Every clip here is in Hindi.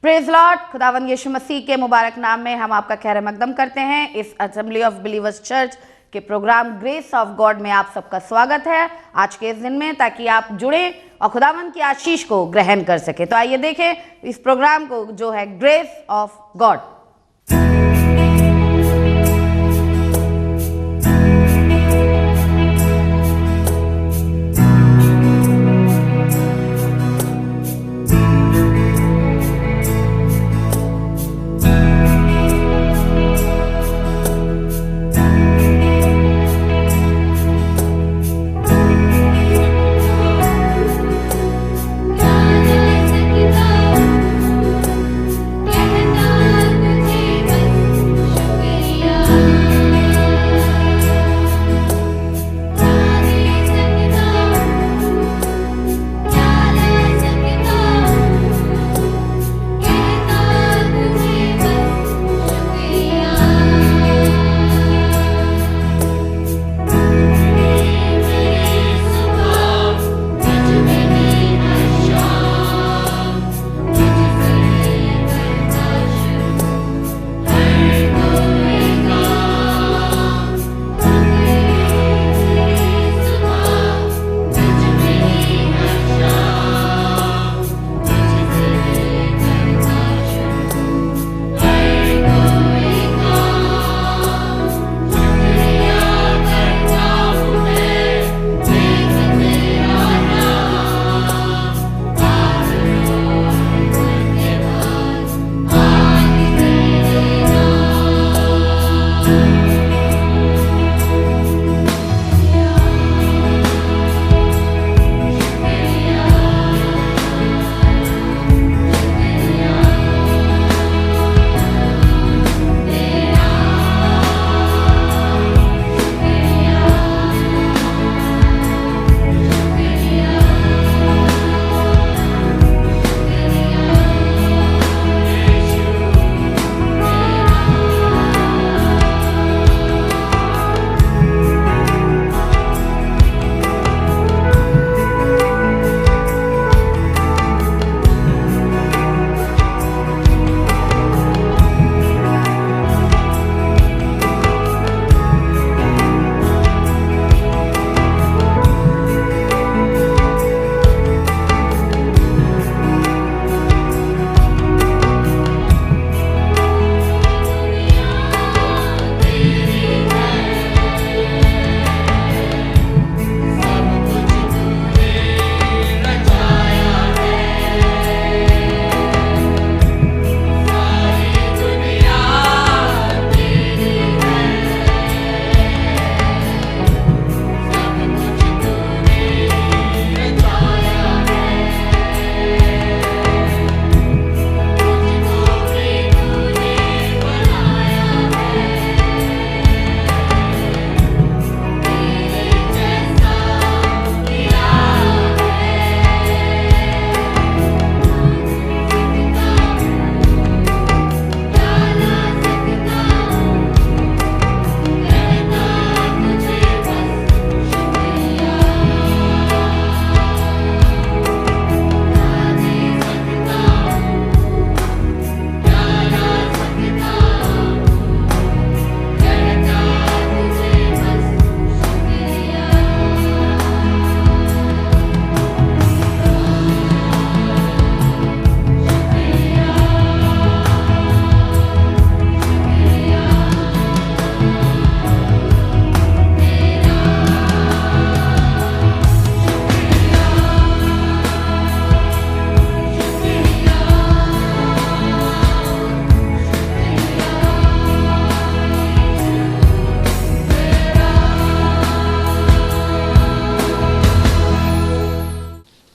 Praise Lord. खुदावंद यीशु मसीह के मुबारक नाम में हम आपका खैर मकदम करते हैं। इस असेंबली ऑफ बिलीवर्स चर्च के प्रोग्राम ग्रेस ऑफ गॉड में आप सबका स्वागत है आज के इस दिन में, ताकि आप जुड़े और खुदावंद की आशीष को ग्रहण कर सके। तो आइए देखें इस प्रोग्राम को जो है grace of God.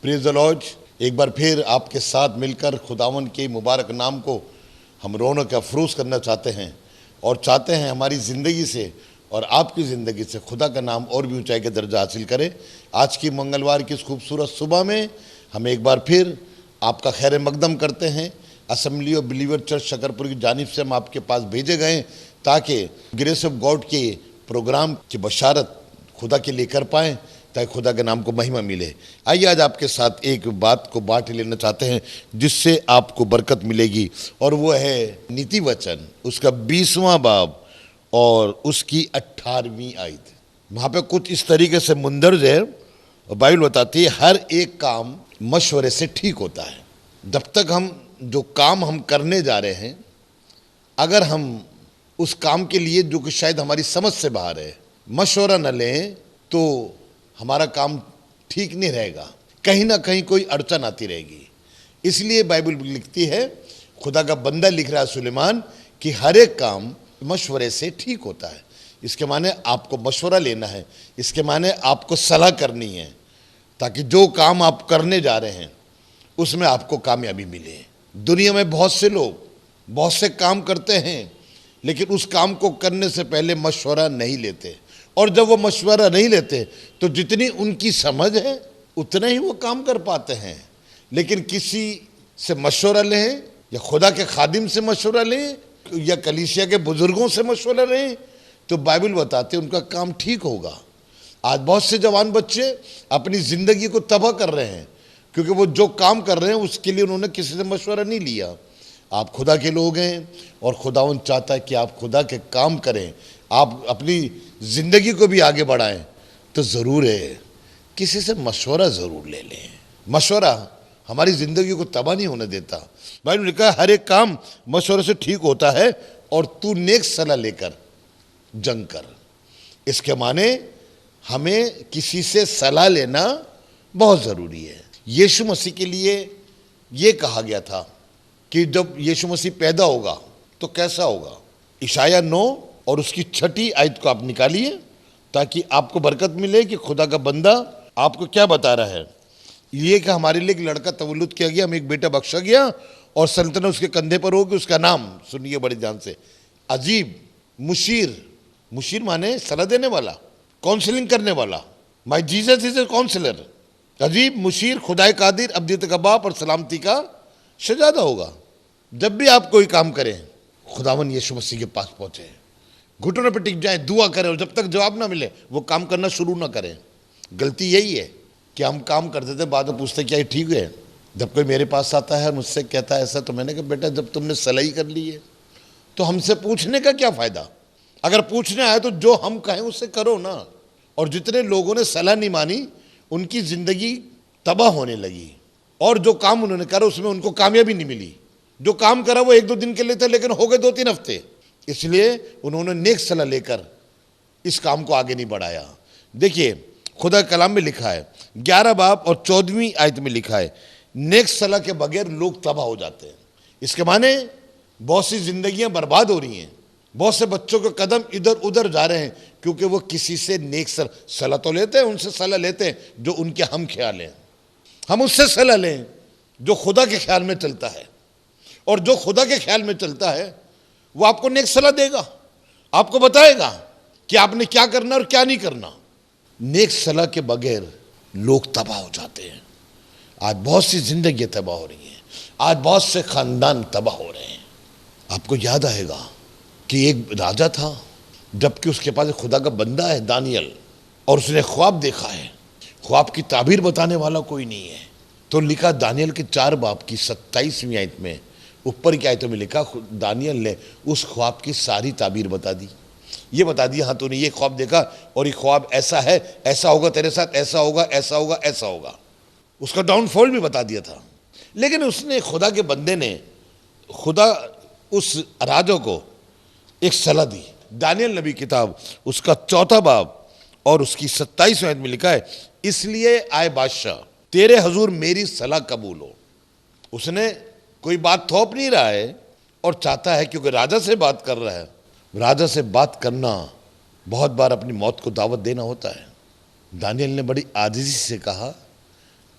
Praise the Lord. एक बार फिर आपके साथ मिलकर खुदावन के मुबारक नाम को हम रौनक अफरोज़ करना चाहते हैं और चाहते हैं हमारी ज़िंदगी से और आपकी ज़िंदगी से खुदा का नाम और भी ऊंचाई का दर्जा हासिल करे। आज की मंगलवार की इस खूबसूरत सुबह में हम एक बार फिर आपका खैर मकदम करते हैं। Assembly of believer church Shakarpur की जानिब से हम आपके पास भेजे गए ताकि ग्रेस ऑफ गॉड के प्रोग्राम की बशारत खुदा के लिए कर पाएँ। ताकि खुदा के नाम को महिमा मिले। आइए आज आपके साथ एक बात को बांट लेना चाहते हैं जिससे आपको बरकत मिलेगी, और वो है नीति वचन उसका 20वां बाब और उसकी 18वीं आयत। वहाँ पे कुछ इस तरीके से मुंदरज है, बाइबल बताती है हर एक काम मशवरे से ठीक होता है। जब तक हम जो काम हम करने जा रहे हैं, अगर हम उस काम के लिए जो कि शायद हमारी समझ से बाहर है, मशवरा न लें तो हमारा काम ठीक नहीं रहेगा, कहीं ना कहीं कोई अड़चन आती रहेगी। इसलिए बाइबल लिखती है, खुदा का बंदा लिख रहा है सुलेमान, कि हर एक काम मशवरे से ठीक होता है। इसके माने आपको मशवरा लेना है, इसके माने आपको सलाह करनी है, ताकि जो काम आप करने जा रहे हैं उसमें आपको कामयाबी मिले। दुनिया में बहुत से लोग बहुत से काम करते हैं, लेकिन उस काम को करने से पहले मशवरा नहीं लेते, और जब वो मशवरा नहीं लेते तो जितनी उनकी समझ है उतना ही वो काम कर पाते हैं। लेकिन किसी से मशवरा लें, या खुदा के खादिम से मशवरा लें, या कलीसिया के बुजुर्गों से मशवरा लें, तो बाइबल बताते हैं उनका काम ठीक होगा। आज बहुत से जवान बच्चे अपनी ज़िंदगी को तबाह कर रहे हैं, क्योंकि वो जो काम कर रहे हैं उसके लिए उन्होंने किसी से मशवरा नहीं लिया। आप खुदा के लोग हैं, और खुदावन चाहता है कि आप खुदा के काम करें, आप अपनी ज़िंदगी को भी आगे बढ़ाएं, तो ज़रूर है किसी से मशवरा ज़रूर ले लें। मशवरा हमारी ज़िंदगी को तबाह नहीं होने देता। बाइबल ने कहा हर एक काम मशवरे से ठीक होता है, और तू नेक सलाह लेकर जंग कर। इसके माने हमें किसी से सलाह लेना बहुत ज़रूरी है। यीशु मसीह के लिए ये कहा गया था कि जब यीशु मसीह पैदा होगा तो कैसा होगा। इशाया 9 और उसकी 6 आयत को आप निकालिए, ताकि आपको बरकत मिले कि खुदा का बंदा आपको क्या बता रहा है। ये कि हमारे लिए एक लड़का तवल्लुद किया गया, हमें एक बेटा बख्शा गया, और सल्तनत उसके कंधे पर होगी। उसका नाम सुनिए बड़े ध्यान से, अजीब, मुशीर, मुशीर माने सलाह देने वाला, काउंसलिंग करने वाला। My Jesus is a counsellor. अजीब, मुशीर, खुदाए कादिर, अब्दियत का बाप और सलामती का शहजादा होगा। जब भी आप कोई काम करें, खुदावन यीशु मसीह के पास पहुंचे, घुटनों पर टिक जाए, दुआ करें, और जब तक जवाब ना मिले वो काम करना शुरू ना करें। गलती यही है कि हम काम करते थे, बाद में पूछते क्या ये ठीक है। जब कोई मेरे पास आता है और मुझसे कहता है ऐसा, तो मैंने कहा बेटा जब तुमने सलाह कर ली है तो हमसे पूछने का क्या फ़ायदा। अगर पूछने आए तो जो हम कहें उससे करो ना। और जितने लोगों ने सलाह नहीं मानी उनकी ज़िंदगी तबाह होने लगी, और जो काम उन्होंने करा उसमें उनको कामयाबी नहीं मिली। जो काम करा वो 1-2 दिन के लिए था, लेकिन हो गए 2-3 हफ्ते। इसलिए उन्होंने नेक सलाह लेकर इस काम को आगे नहीं बढ़ाया। देखिए खुदा कलाम में लिखा है 11 बाब और 14वीं आयत में लिखा है, नेक सलाह के बगैर लोग तबाह हो जाते हैं। इसके माने बहुत सी जिंदगियां बर्बाद हो रही हैं, बहुत से बच्चों के कदम इधर उधर जा रहे हैं, क्योंकि वो किसी से नेक सलाह तो लेते हैं, उनसे सलाह लेते हैं जो उनके हम ख्याल हैं। हम उससे सलाह लें जो खुदा के ख्याल में चलता है, और जो खुदा के ख्याल में चलता है वो आपको नेक सलाह देगा, आपको बताएगा कि आपने क्या करना और क्या नहीं करना। नेक सलाह के बगैर लोग तबाह हो जाते हैं। आज बहुत सी जिंदगी तबाह हो रही हैं, आज बहुत से खानदान तबाह हो रहे हैं। आपको याद आएगा कि एक राजा था, जबकि उसके पास खुदा का बंदा है दानियल, और उसने ख्वाब देखा है। ख्वाब की ताबीर बताने वाला कोई नहीं है। तो लिखा दानियल के 4 बाब की 27वीं आयत में, ऊपर की आयतों में लिखा दानियल ने उस ख्वाब की सारी ताबीर बता दी। ये बता दिया, हाँ तूने ये ख्वाब देखा और ये ख्वाब ऐसा है, ऐसा होगा तेरे साथ, ऐसा होगा, ऐसा होगा, ऐसा होगा। उसका डाउनफॉल भी बता दिया था। लेकिन उसने, खुदा के बंदे ने, खुदा उस राजा को एक सलाह दी। दानियल नबी किताब उसका 4 बाब और उसकी 27वीं आयत में लिखा है, इसलिए आए बादशाह तेरे हजूर मेरी सलाह कबूल हो। उसने कोई बात थोप नहीं रहा है और चाहता है, क्योंकि राजा से बात कर रहा है। राजा से बात करना बहुत बार अपनी मौत को दावत देना होता है। दानियल ने बड़ी आजिज़ी से कहा,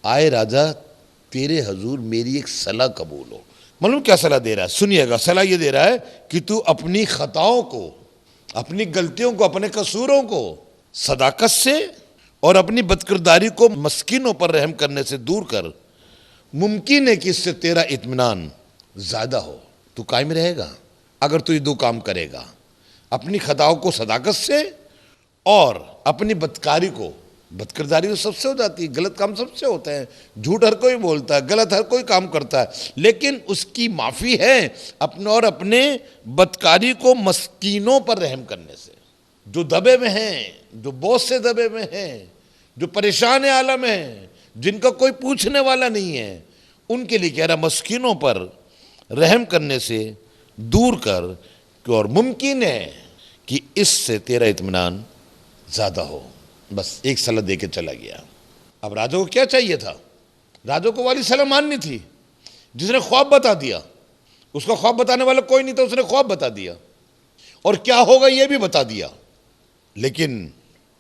आए राजा तेरे हजूर मेरी एक सलाह कबूल हो। मालूम क्या सलाह दे रहा है? सुनिएगा। सलाह ये दे रहा है कि तू अपनी खताओं को, अपनी गलतियों को, अपने कसूरों को सदाकत से और अपनी बदकिरदारी को मस्कीनों पर रहम करने से दूर कर। मुमकिन है कि इससे तेरा इत्मीनान ज़्यादा हो, तू कायम रहेगा अगर तू ये 2 काम करेगा, अपनी खताओं को सदाकत से और अपनी बदकारी को बदकिरदारी तो सबसे हो जाती है, गलत काम सबसे होते हैं, झूठ हर कोई बोलता है, गलत हर कोई काम करता है, लेकिन उसकी माफ़ी है अपने और अपने बदकारी को मस्कीनों पर रहम करने से। जो दबे में हैं, जो बहुत से दबे में हैं, जो परेशान आलम हैं, जिनका कोई पूछने वाला नहीं है, उनके लिए कह रहा मस्कीनों पर रहम करने से दूर कर, और मुमकिन है कि इससे तेरा इत्मीनान ज़्यादा हो। बस एक सलाह दे के चला गया। अब राजा को क्या चाहिए था? राजा को वाली सलाह माननी थी, जिसने ख्वाब बता दिया। उसका ख्वाब बताने वाला कोई नहीं था, उसने ख्वाब बता दिया और क्या होगा यह भी बता दिया। लेकिन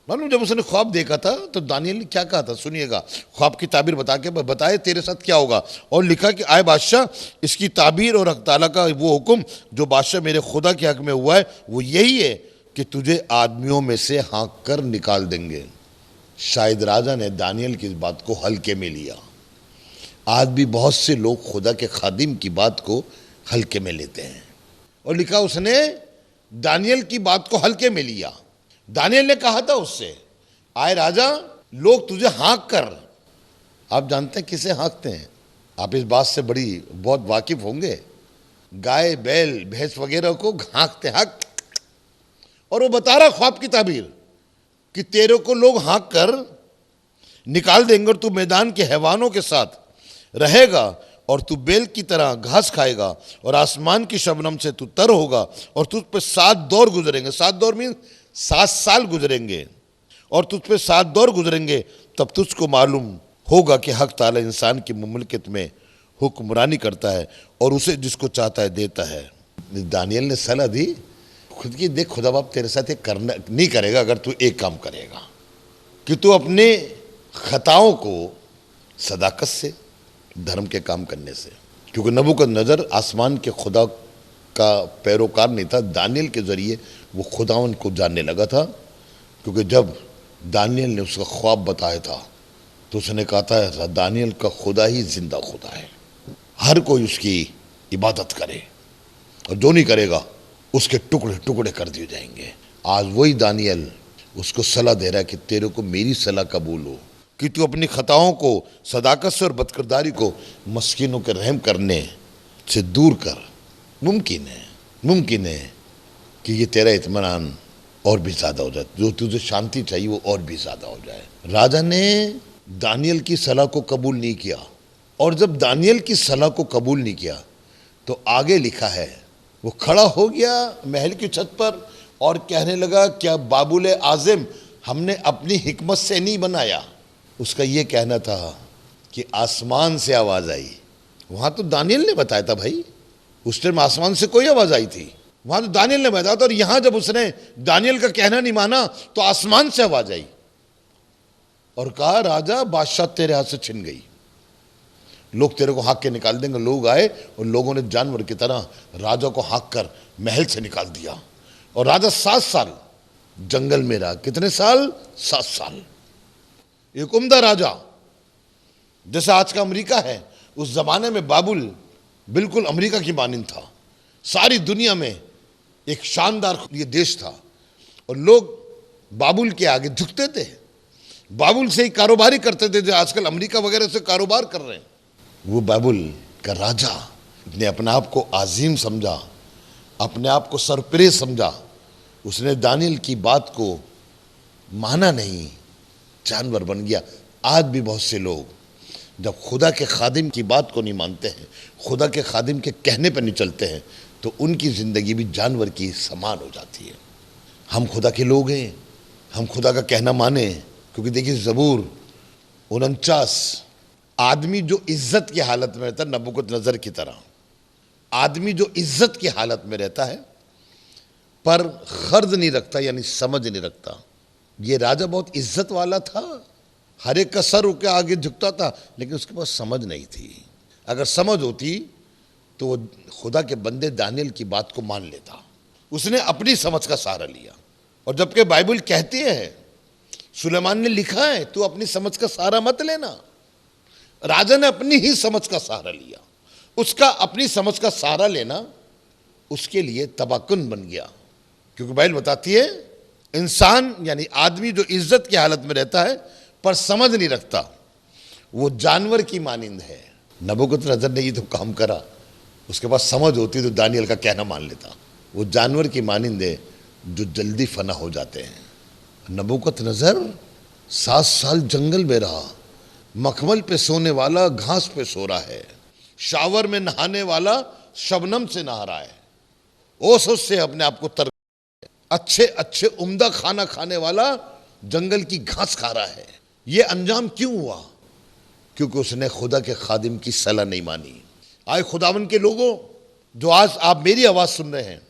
मालूम जब उसने ख्वाब देखा था तो दानियल ने क्या कहा था, सुनिएगा। ख्वाब की ताबीर बता के बताए तेरे साथ क्या होगा, और लिखा कि आए बादशाह, इसकी ताबीर और हक ताला का वो हुक्म जो बादशाह मेरे खुदा के हक में हुआ है वो यही है कि तुझे आदमियों में से हाँक कर निकाल देंगे। शायद राजा ने दानियल की इस बात को हल्के में लिया। आज भी बहुत से लोग खुदा के खादिम की बात को हल्के में लेते हैं, और लिखा उसने दानियल की बात को हल्के में लिया। दानियल ने कहा था उससे, आए राजा, लोग तुझे हाँक कर, आप जानते हैं किसे हाँकते हैं? आप इस बात से बहुत वाकिफ होंगे। गाय बैल भैंस वगैरह को हाँकते हाँक, और वो बता रहा ख्वाब की ताबीर कि तेरे को लोग हाँक कर निकाल देंगे और तू मैदान के हैवानों के साथ रहेगा, और तू बेल की तरह घास खाएगा, और आसमान की शबनम से तू तर होगा, और तुझ पे 7 दौर गुजरेंगे। 7 दौर मीन 7 साल गुजरेंगे, और तुझ पे 7 दौर गुजरेंगे। तब तुझको मालूम होगा कि हक ताला इंसान की मुमलकत में हुक्मरानी करता है और उसे जिसको चाहता है देता है। दानियल ने सलाह दी खुद की, देख खुदा बाप तेरे साथ ये करना नहीं करेगा अगर तू एक काम करेगा कि तू अपने खताओं को सदाकत से, धर्म के काम करने से, क्योंकि नबूकदनेस्सर आसमान के खुदा का पैरोकार नहीं था। दानियल के जरिए वो खुदावन को जानने लगा था, क्योंकि जब दानियल ने उसका ख्वाब बताया था तो उसने कहा था दानियल का खुदा ही जिंदा खुदा है, हर कोई उसकी इबादत करे, और जो नहीं करेगा उसके टुकड़े टुकड़े कर दिए जाएंगे। आज वही दानियल उसको सलाह दे रहा है कि तेरे को मेरी सलाह कबूल हो कि तू अपनी खताओं को सदाकत से और बदकिरदारी को मस्कीनों के रहम करने से दूर कर। मुमकिन है कि ये तेरा इत्मीनान और भी ज़्यादा हो जाए, जो तुझे शांति चाहिए वो और भी ज़्यादा हो जाए। राजा ने दानियल की सलाह को कबूल नहीं किया, और जब दानियल की सलाह को कबूल नहीं किया तो आगे लिखा है वो खड़ा हो गया महल की छत पर और कहने लगा, क्या बाबुल आज़म हमने अपनी हिकमत से नहीं बनाया? उसका ये कहना था कि आसमान से आवाज़ आई। वहाँ तो दानियल ने बताया था भाई, उस टाइम आसमान से कोई आवाज़ आई थी, वहाँ तो दानियल ने बताया था। और यहाँ जब उसने दानियल का कहना नहीं माना तो आसमान से आवाज़ आई और कहा, राजा बादशाह तेरे हाथ से छिन गई, लोग तेरे को हाँक के निकाल देंगे। लोग आए और लोगों ने जानवर की तरह राजा को हाँक कर महल से निकाल दिया, और राजा 7 साल जंगल में रहा। कितने साल? 7 साल। एक उम्दा राजा, जैसे आज का अमेरिका है, उस जमाने में बाबुल बिल्कुल अमेरिका की मानिंद था। सारी दुनिया में एक शानदार ये देश था, और लोग बाबुल के आगे झुकते थे, बाबुल से ही कारोबारी करते थे, जो आजकल अमेरिका वगैरह से कारोबार कर रहे हैं। वो बाबुल का राजा ने अपने आप को आजीम समझा, अपने आप को सरप्रेज समझा। उसने दानियल की बात को माना नहीं, जानवर बन गया। आज भी बहुत से लोग जब खुदा के खादिम की बात को नहीं मानते हैं, खुदा के खादिम के कहने पर नहीं चलते हैं, तो उनकी ज़िंदगी भी जानवर की समान हो जाती है। हम खुदा के लोग हैं, हम खुदा का कहना माने, क्योंकि देखिए ज़बूर 49, आदमी जो इज्जत की हालत में रहता है, नबूकदनेस्सर की तरह आदमी जो इज्जत की हालत में रहता है पर खर्ज नहीं रखता, यानी समझ नहीं रखता। ये राजा बहुत इज्जत वाला था, हर एक का सर उसके आगे झुकता था, लेकिन उसके पास समझ नहीं थी। अगर समझ होती तो वो खुदा के बंदे दानियल की बात को मान लेता। उसने अपनी समझ का सहारा लिया, और जबकि बाइबल कहती है, सुलेमान ने लिखा है, तू अपनी समझ का सहारा मत लेना। राजा ने अपनी ही समझ का सहारा लिया। उसका अपनी समझ का सहारा लेना उसके लिए तबाकुन बन गया, क्योंकि बाइबल बताती है इंसान यानी आदमी जो इज्जत की हालत में रहता है पर समझ नहीं रखता, वो जानवर की मानिंद है। नबूकदनेस्सर ने ये तो काम करा, उसके पास समझ होती तो दानियल का कहना मान लेता। वो जानवर की मानिंद है जो जल्दी फना हो जाते हैं। नबूकदनेस्सर 7 साल जंगल में रहा, मखमल पे सोने वाला घास पे सो रहा है, शावर में नहाने वाला शबनम से नहा रहा है, ओस से अपने आप को तर, अच्छे अच्छे उम्दा खाना खाने वाला जंगल की घास खा रहा है। ये अंजाम क्यों हुआ? क्योंकि उसने खुदा के खादिम की सलाह नहीं मानी। आए खुदावन के लोगों, जो आज आप मेरी आवाज सुन रहे हैं,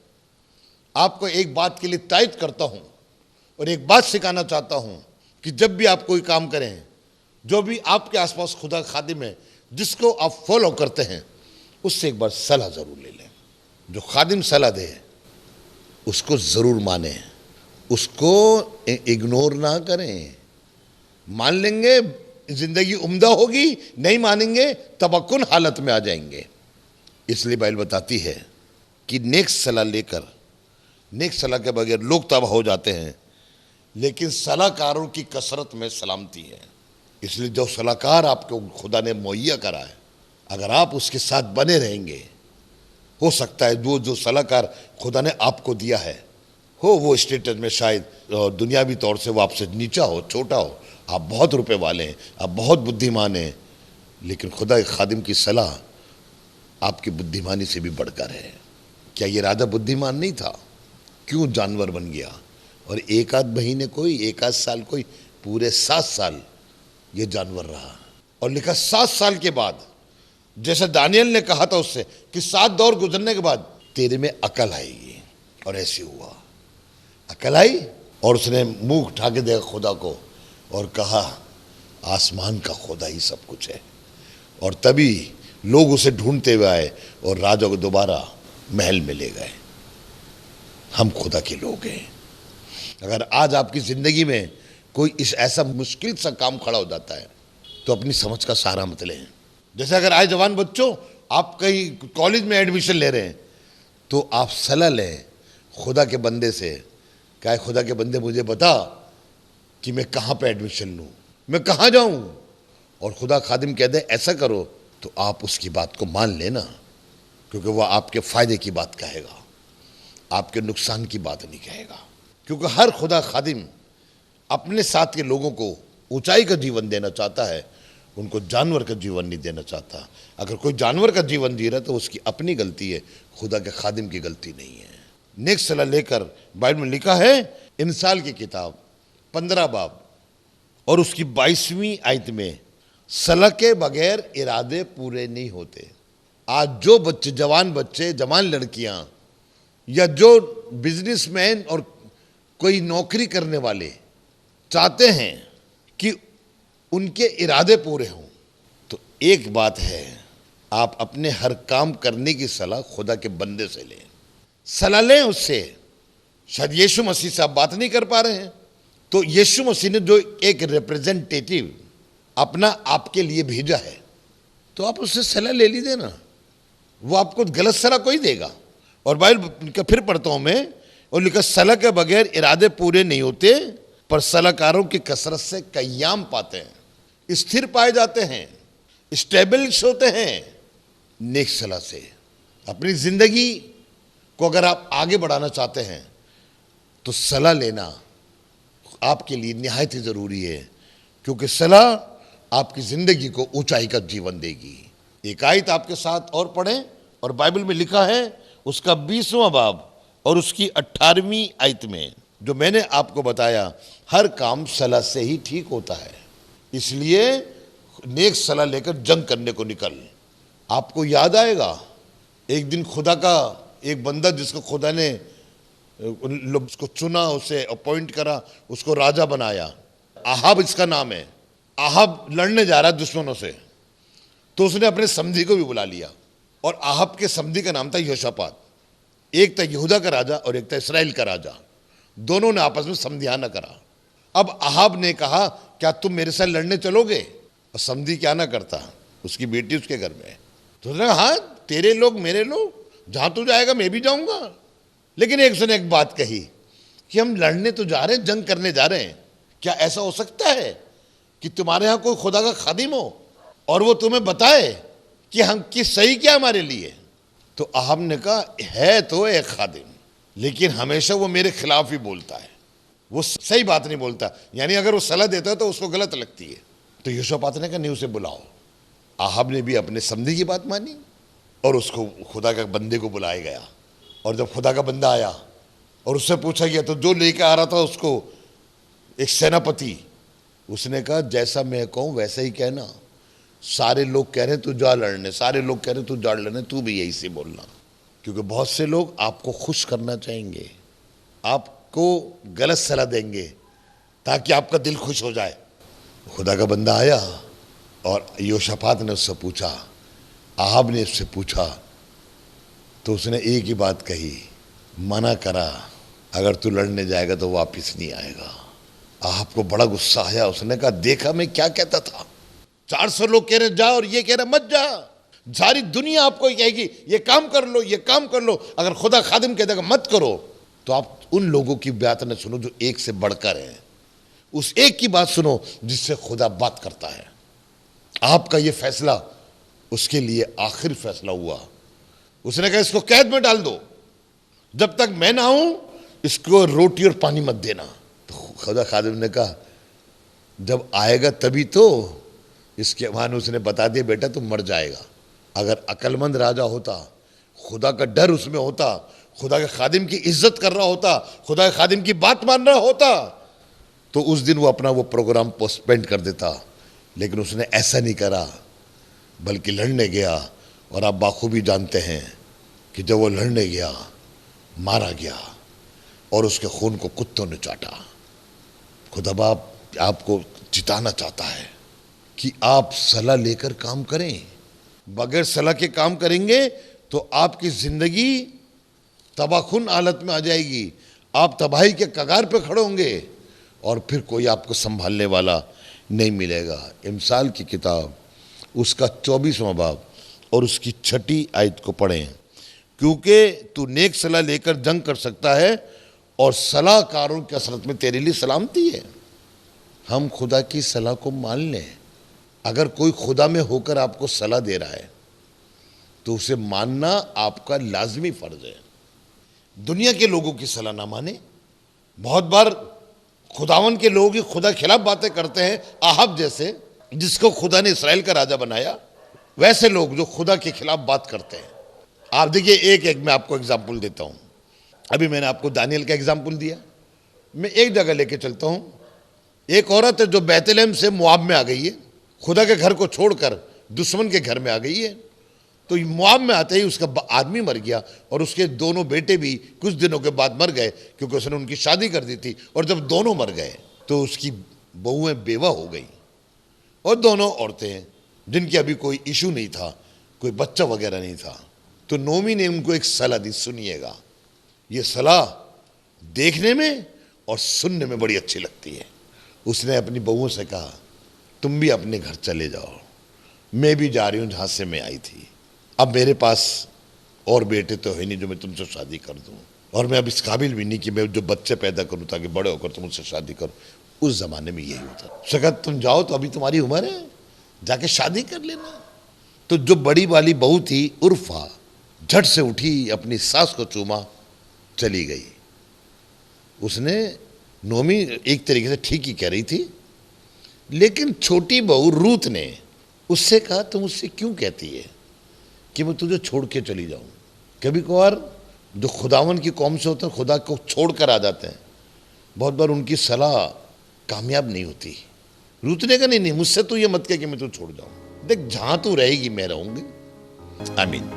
आपको एक बात के लिए तायद करता हूं और एक बात सिखाना चाहता हूं कि जब भी आप कोई काम करें, जो भी आपके आसपास खुदा खादिम है जिसको आप फॉलो करते हैं, उससे एक बार सलाह जरूर ले लें। जो खादिम सलाह दे उसको जरूर माने, उसको इग्नोर ना करें। मान लेंगे जिंदगी उम्दा होगी, नहीं मानेंगे तबक्कुन हालत में आ जाएंगे। इसलिए बाइबल बताती है कि नेक सलाह लेकर, नेक सलाह के बगैर लोग तबाह हो जाते हैं, लेकिन सलाहकारों की कसरत में सलामती है। इसलिए जो सलाहकार आपको खुदा ने मुहैया करा है, अगर आप उसके साथ बने रहेंगे, हो सकता है वो जो सलाहकार खुदा ने आपको दिया है हो वो स्टेटस में शायद दुनियावी तौर से वो आपसे नीचा हो, छोटा हो, आप बहुत रुपए वाले हैं, आप बहुत बुद्धिमान हैं, लेकिन खुदा के खादिम की सलाह आपकी बुद्धिमानी से भी बढ़कर है। क्या ये राजा बुद्धिमान नहीं था? क्यों जानवर बन गया? और एक आध महीने कोई, एक आध साल कोई, पूरे 7 साल ये जानवर रहा। और लिखा 7 साल के बाद, जैसे दानियल ने कहा था उससे कि 7 दौर गुजरने के बाद तेरे में अकल आएगी, और ऐसे हुआ। अकल आई और उसने मुंह उठा के देखा खुदा को और कहा आसमान का खुदा ही सब कुछ है। और तभी लोग उसे ढूंढते हुए आए और राजा को दोबारा महल में ले गए। हम खुदा के लोग हैं। अगर आज आपकी जिंदगी में कोई इस ऐसा मुश्किल सा काम खड़ा हो जाता है तो अपनी समझ का सहारा मत लें। जैसे अगर आए जवान बच्चों, आप कहीं कॉलेज में एडमिशन ले रहे हैं तो आप सलाह लें खुदा के बंदे से। क्या खुदा के बंदे मुझे बता कि मैं कहाँ पे एडमिशन लूँ, मैं कहाँ जाऊँ? और खुदा खादिम कह दे ऐसा करो, तो आप उसकी बात को मान लेना, क्योंकि वह आपके फ़ायदे की बात कहेगा, आपके नुकसान की बात नहीं कहेगा। क्योंकि हर खुदा खादिम अपने साथ के लोगों को ऊंचाई का जीवन देना चाहता है, उनको जानवर का जीवन नहीं देना चाहता। अगर कोई जानवर का जीवन जी रहा है तो उसकी अपनी गलती है, खुदा के खादिम की गलती नहीं है। नेक्स्ट सलाह लेकर बाइबल में लिखा है इंसाल की किताब 15 बाब और उसकी 22वीं आयत में, सलाह के बगैर इरादे पूरे नहीं होते। आज जो बच्चे, जवान लड़कियां या जो बिजनेसमैन और कोई नौकरी करने वाले चाहते हैं कि उनके इरादे पूरे हों, तो एक बात है, आप अपने हर काम करने की सलाह खुदा के बंदे से लें। सलाह लें उससे। शायद यीशु मसीह से आप बात नहीं कर पा रहे हैं, तो यीशु मसीह ने जो एक रिप्रेजेंटेटिव अपना आपके लिए भेजा है, तो आप उससे सलाह ले लीजिए ना। वो आपको गलत सलाह कोई देगा। और बाइबल का फिर पढ़ता हूं मैं, और लिखा सलाह के बगैर इरादे पूरे नहीं होते, पर सलाहकारों की कसरत से कयाम पाते हैं, स्थिर पाए जाते हैं, स्टेबलिश होते हैं। नेक सलाह से अपनी जिंदगी को अगर आप आगे बढ़ाना चाहते हैं तो सलाह लेना आपके लिए निहायत ही जरूरी है, क्योंकि सलाह आपकी जिंदगी को ऊंचाई का जीवन देगी। एक आयत आपके साथ और पढ़ें, और बाइबल में लिखा है उसका 20वां बाब और उसकी 18वीं आयत में, जो मैंने आपको बताया, हर काम सलाह से ही ठीक होता है। इसलिए नेक सलाह लेकर जंग करने को निकल। आपको याद आएगा एक दिन खुदा का एक बंदा जिसको खुदा ने उसको चुना, उसे अपॉइंट करा, उसको राजा बनाया। आहाब इसका नाम है। आहाब लड़ने जा रहा है दुश्मनों से, तो उसने अपने समधी को भी बुला लिया, और आहाब के समधी का नाम था यहोशापात। एक था यहूदा का राजा और एक था इस्राएल का राजा। दोनों ने आपस में समझाना करा। अब आहाब ने कहा क्या तुम मेरे साथ लड़ने चलोगे? और समधी क्या ना करता, उसकी बेटी उसके घर में है। तो उसने कहा हाँ, तेरे लोग मेरे लोग, जहां तू जाएगा मैं भी जाऊंगा। लेकिन एक उसने एक बात कही कि हम लड़ने तो जा रहे हैं, जंग करने जा रहे हैं, क्या ऐसा हो सकता है कि तुम्हारे यहां कोई खुदा का खादिम हो और वो तुम्हें बताए कि हम कि सही क्या हमारे लिए। तो अहाब ने कहा है तो एक खादिम, लेकिन हमेशा वो मेरे खिलाफ ही बोलता है, वो सही बात नहीं बोलता, यानी अगर वो सलाह देता है तो उसको गलत लगती है। तो यहोशापात ने कहा नहीं, उसे बुलाओ। अहाब ने भी अपने समझी की बात मानी और उसको खुदा का बंदे को बुलाया गया। और जब खुदा का बंदा आया और उससे पूछा गया तो जो लेकर आ रहा था उसको एक सेनापति, उसने कहा जैसा मैं कहूँ वैसा ही कहना। सारे लोग कह रहे हैं तू जा लड़ने, सारे लोग कह रहे हैं तू जा लड़ने, तू भी यही से बोलना, क्योंकि बहुत से लोग आपको खुश करना चाहेंगे, आपको गलत सलाह देंगे ताकि आपका दिल खुश हो जाए। खुदा का बंदा आया और यहोशापात ने उससे पूछा, अहाब ने उससे पूछा, तो उसने एक ही बात कही, मना करा, अगर तू लड़ने जाएगा तो वापस नहीं आएगा। अहाब को बड़ा गुस्सा आया, उसने कहा देखा मैं क्या कहता था, 400 लोग कह रहे जा और ये कह रहे मत जा, सारी दुनिया आपको कहेगी ये काम कर लो, ये काम कर लो, अगर खुदा खादिम कह देगा मत करो तो आप उन लोगों की बात न सुनो जो एक से बढ़कर हैं, उस एक की बात सुनो जिससे खुदा बात करता है। आपका ये फैसला उसके लिए आखिरी फैसला हुआ। उसने कहा इसको कैद में डाल दो, जब तक मैं ना आऊं इसको रोटी और पानी मत देना। तो खुदा खादिम ने कहा जब आएगा तभी तो। इसके बाद उसने बता दिया बेटा तुम मर जाएगा। अगर अक्लमंद राजा होता, खुदा का डर उसमें होता, खुदा के खादिम की इज्जत कर रहा होता, खुदा के खादिम की बात मान रहा होता, तो उस दिन वो अपना वो प्रोग्राम पोस्टपोन कर देता। लेकिन उसने ऐसा नहीं करा, बल्कि लड़ने गया। और आप बाखूबी जानते हैं कि जब वो लड़ने गया मारा गया और उसके खून को कुत्तों ने चाटा। खुदा बाप आपको जिताना चाहता है कि आप सलाह लेकर काम करें। बगैर सलाह के काम करेंगे तो आपकी जिंदगी तबाहकुन हालत में आ जाएगी, आप तबाही के कगार पे खड़े होंगे और फिर कोई आपको संभालने वाला नहीं मिलेगा। इमसाल की किताब उसका 24वां बाब और उसकी 6ठी आयत को पढ़ें, क्योंकि तू नेक सलाह लेकर जंग कर सकता है और सलाहकारों की कसरत में तेरे लिए सलामती है। हम खुदा की सलाह को मान लें। अगर कोई खुदा में होकर आपको सलाह दे रहा है तो उसे मानना आपका लाजमी फर्ज है। दुनिया के लोगों की सलाह ना माने। बहुत बार खुदावन के लोग ही खुदा खिलाफ बातें करते हैं, अहाब जैसे जिसको खुदा ने इसराइल का राजा बनाया, वैसे लोग जो खुदा के खिलाफ बात करते हैं। आप देखिए एक मैं आपको एग्जाम्पल देता हूं। अभी मैंने आपको दानियल का एग्जाम्पल दिया, मैं एक जगह लेके चलता हूं। एक औरत है जो बैतलहम से मुआब में आ गई है, खुदा के घर को छोड़कर दुश्मन के घर में आ गई है। तो मुआब में आते ही उसका आदमी मर गया और उसके दोनों बेटे भी कुछ दिनों के बाद मर गए, क्योंकि उसने उनकी शादी कर दी थी। और जब दोनों मर गए तो उसकी बहुएं बेवा हो गई और दोनों औरतें जिनकी अभी कोई इशू नहीं था, कोई बच्चा वगैरह नहीं था। तो नोमी ने उनको एक सलाह दी, सुनिएगा, ये सलाह देखने में और सुनने में बड़ी अच्छी लगती है। उसने अपनी बहुओं से कहा तुम भी अपने घर चले जाओ, मैं भी जा रही हूँ जहाँ से मैं आई थी। अब मेरे पास और बेटे तो है नहीं जो मैं तुमसे शादी कर दूँ, और मैं अब इस काबिल भी नहीं कि मैं जो बच्चे पैदा करूँ ताकि बड़े होकर तुम मुझसे शादी करो। उस ज़माने में यही होता। शकत तुम जाओ तो अभी तुम्हारी उम्र है, जाके शादी कर लेना। तो जो बड़ी वाली बहू थी उर्फा, झट से उठी, अपनी सास को चूमा, चली गई। उसने, नोमी एक तरीके से ठीक ही कह रही थी, लेकिन छोटी बहू रूत ने उससे कहा तुम मुझसे क्यों कहती है कि मैं तुझे छोड़ के चली जाऊं। कभी कभार जो खुदावन की कौम से होते हैं, खुदा को छोड़ कर आ जाते हैं, बहुत बार उनकी सलाह कामयाब नहीं होती। रूत ने कहा नहीं, मुझसे तू ये मत कह कि मैं तुझे छोड़ जाऊं, देख जहां तू रहेगी मैं रहूंगी। आमीन।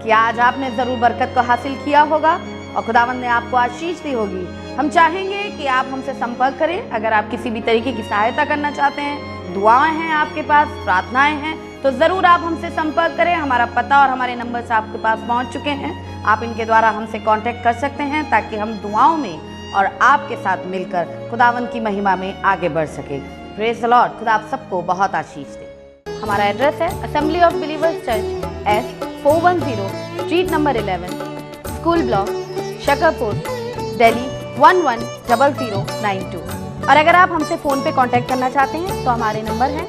कि आज आपने ज़रूर बरकत को हासिल किया होगा और खुदावंद ने आपको आशीष दी होगी। हम चाहेंगे कि आप हमसे संपर्क करें। अगर आप किसी भी तरीके की सहायता करना चाहते हैं, दुआएं हैं आपके पास, प्रार्थनाएं हैं, तो ज़रूर आप हमसे संपर्क करें। हमारा पता और हमारे नंबर्स आपके पास पहुंच चुके हैं। आप इनके द्वारा हमसे कांटेक्ट कर सकते हैं ताकि हम दुआओं में और आपके साथ मिलकर खुदावंद की महिमा में आगे बढ़ सके। Praise the Lord. खुदा आप सबको बहुत आशीष दे। हमारा एड्रेस है assembly of believers church, S410 street number 11, school block, Shakarpur, Delhi 110092। और अगर आप हमसे फ़ोन पे कांटेक्ट करना चाहते हैं तो हमारे नंबर हैं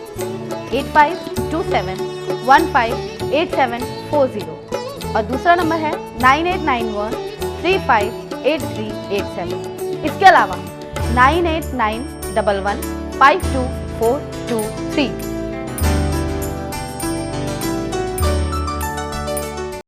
8527158740 और दूसरा नंबर है 9891358387। इसके अलावा 9891152423